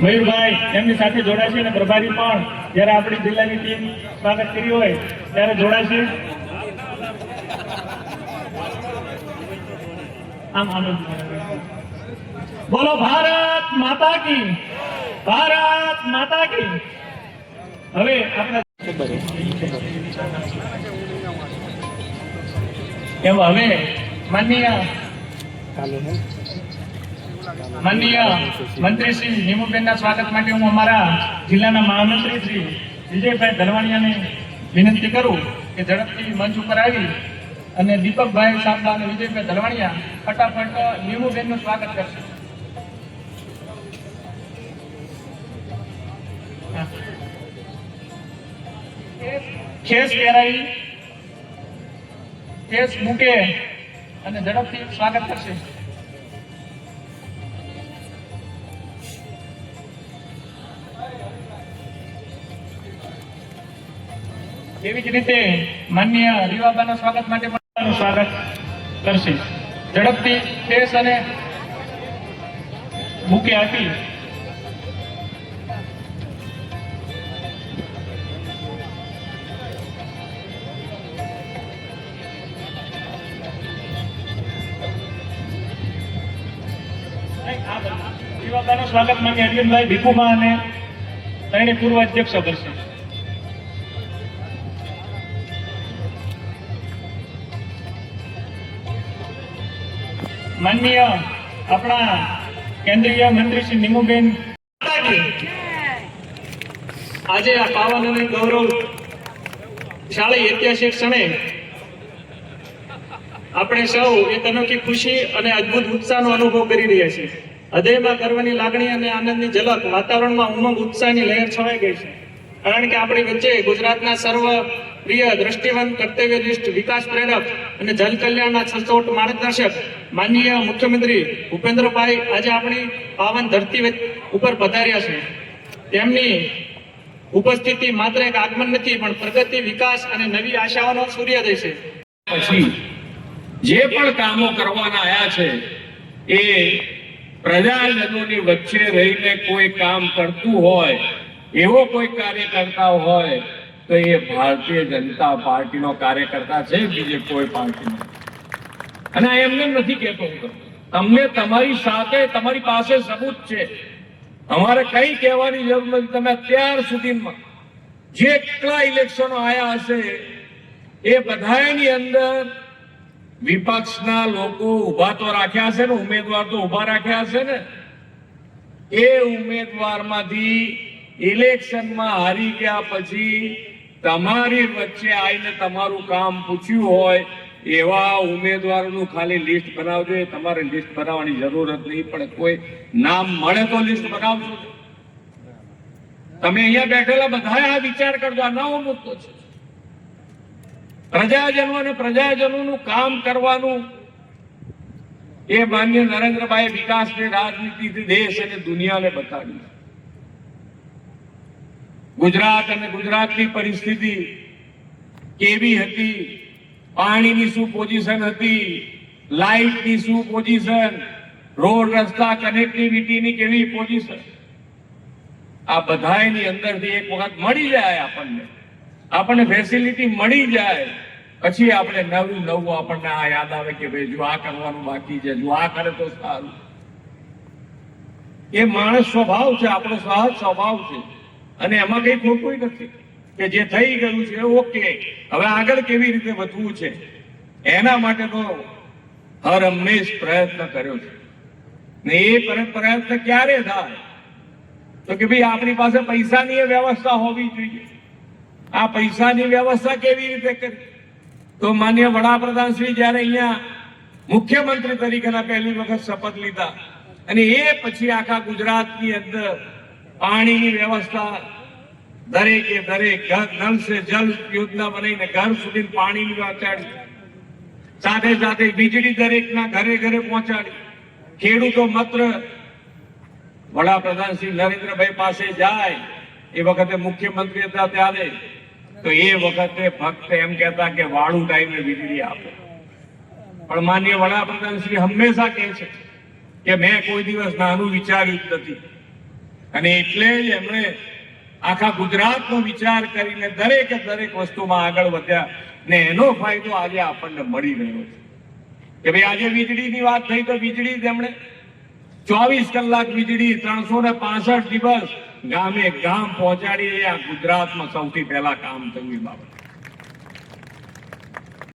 મયુરભાઈ એમની સાથે જોડાશે અને પ્રભારી પણ જ્યારે આપણી જિલ્લાની ટીમ સ્વાગત કરી હોય ત્યારે જોડાશે. બોલો ભારત માતા કી, ભારત માતા કી. હવે આપણે માનનીય મંત્રી શ્રી નીમુબેનના સ્વાગત માટે હું અમારા જિલ્લાના મહામંત્રી શ્રી વિજયભાઈ ધલવાણીયાને વિનંતી કરું કે ઝડપથી મંચ ઉપર આવી અને દીપકભાઈ સાબલા અને વિજયભાઈ ધલવાણીયા ફટાફટ નીમુબેનનું સ્વાગત કરશે. ખેસ પહેરાવી કેસ મૂકે અને ઝડપથી સ્વાગત કરશે. એવી જ રીતે માનનીય રીવાબાના સ્વાગત માટે પણ સ્વાગત કરશે. ઝડપથી કેસ અને મૂકે આપી સ્વાગત માન્ય અરવિંદભાઈ ભીખુમા અને ત્રણેય પૂર્વ અધ્યક્ષો કરશે. માનનીય આપણા કેન્દ્રીય મંત્રી શ્રી નીમુબેન આજે આ પાવન અને ગૌરવશાળી ઐતિહાસિક ક્ષણે આપણે સૌ એક અનોખી ખુશી અને અદભુત ઉત્સાહનો અનુભવ કરી રહ્યા છીએ. હૃદયમાં ગર્વની લાગણી અને આનંદની ઝલક, વાતાવરણમાં ઉમંગ ઉત્સાહની લહેર છવાઈ ગઈ છે. કારણ કે આપણી વચ્ચે ગુજરાતના સર્વ પ્રિય, દ્રષ્ટિવંત, કર્તવ્યનિષ્ઠ, વિકાસ પ્રેરક અને જન કલ્યાણના સચોટ માર્ગદર્શક માનનીય મુખ્યમંત્રી ભૂપેન્દ્રભાઈ આજે આપણી પાવન ધરતી ઉપર પધાર્યા છે. તેમની ઉપસ્થિતિ માત્ર એક આગમન નથી, પણ પ્રગતિ, વિકાસ અને નવી આશાઓનો સૂર્યોદય છે. પછી જે પણ કામો કરવાના આયા છે એ પ્રજાજનોની વચ્ચે રહીને કોઈ કામ કરતું હોય, એવો કોઈ કાર્યકર્તા હોય તો એ ભારતીય જનતા પાર્ટીનો કાર્યકર્તા છે, બીજે કોઈ પાર્ટી નથી. અને એમને નથી કહેતો, તમને તમારી સાથે, તમારી પાસે સબૂત છે. અમારે કઈ કહેવાની જરૂર નથી. તમે અત્યાર સુધીમાં જેટલા ઇલેક્શનો આયા હશે એ બધાની અંદર વિપક્ષના લોકો ઉભા તો રાખ્યા છે ને, ઉમેદવાર તો ઉભા રાખ્યા છે ને. એ ઉમેદવારમાંથી ઇલેક્શનમાં હારી ગયા પછી તમારી વચ્ચે આવીને તમારું કામ પૂછ્યું હોય એવા ઉમેદવારોનું ખાલી લિસ્ટ બનાવજો. તમારે લિસ્ટ બનાવવાની જરૂરત નહીં પડે. કોઈ નામ મળે તો લિસ્ટ બનાવજો. તમે અહીંયા બેઠેલા બધા આ વિચાર કરજો. આ નવો મુદ્દો છે. પ્રજાજનો અને પ્રજાજનોનું કામ કરવાનું એ માન્ય નરેન્દ્રભાઈ વિકાસની રાજનીતિથી દેશ અને દુનિયાને બતાવી. ગુજરાત અને ગુજરાતની પરિસ્થિતિ કેવી હતી, પાણીની શું પોઝિશન હતી, લાઇટની શું પોઝિશન, રોડ રસ્તા કનેક્ટિવિટીની કેવી પોઝિશન, આ બધાની અંદરથી એક વખત મળી જાય આપણને ફેસિલિટી મળી જાય પછી આપણે નવું આપણને આ યાદ આવે કે ભાઈ જો આ કરવાનું બાકી છે, જો આ કરે તો સારું. એ માણસ સ્વભાવ છે, આપણો સહજ સ્વભાવ છે અને એમાં કઈ ખોટું નથી કે જે થઈ ગયું છે ઓકે, હવે આગળ કેવી રીતે વધવું છે એના માટે તો હર હંમેશ પ્રયત્ન કર્યો છે. ને એ પ્રયત્ન ક્યારે થાય તો કે ભાઈ આપણી પાસે પૈસાની વ્યવસ્થા હોવી જોઈએ. આ પૈસાની વ્યવસ્થા કેવી રીતે કરી તો માન્ય વડાપ્રધાન શ્રી જયારે અહીંયા મુખ્યમંત્રી તરીકેના પહેલી વખત શપથ લીધા અને એ પછી આખા ગુજરાતની અંદર પાણીની વ્યવસ્થા દરેકે દરેક નલ સે જલ યોજના બનાવીને ઘર સુધી પાણીની પહોંચાડી, સાથે સાથે વીજળી દરેકના ઘરે ઘરે પહોંચાડી. ખેડૂતો માત્ર વડાપ્રધાન શ્રી નરેન્દ્રભાઈ પાસે જાય એ વખતે મુખ્યમંત્રી હતા ત્યારે તો એ વખતે ફક્ત એમ કહેતા કે વાળું ટાઈમે વીજળી આપો. પણ માનનીય વડાપ્રધાન શ્રી હંમેશા કહે છે કે મેં કોઈ દિવસ નાનું વિચાર્યું જ નથી. અને એટલે જ એમણે આખા ગુજરાતનો વિચાર કરીને દરેકે દરેક વસ્તુમાં આગળ વધ્યા ને એનો ફાયદો આજે આપણને મળી રહ્યો છે કે ભાઈ આજે વીજળીની વાત થઈ તો વીજળી તેમણે 24 કલાક વીજળી 365 દિવસ ગામે ગામ પહોંચાડી, આ ગુજરાતમાં સૌથી પહેલા કામ થયું એ બાબત.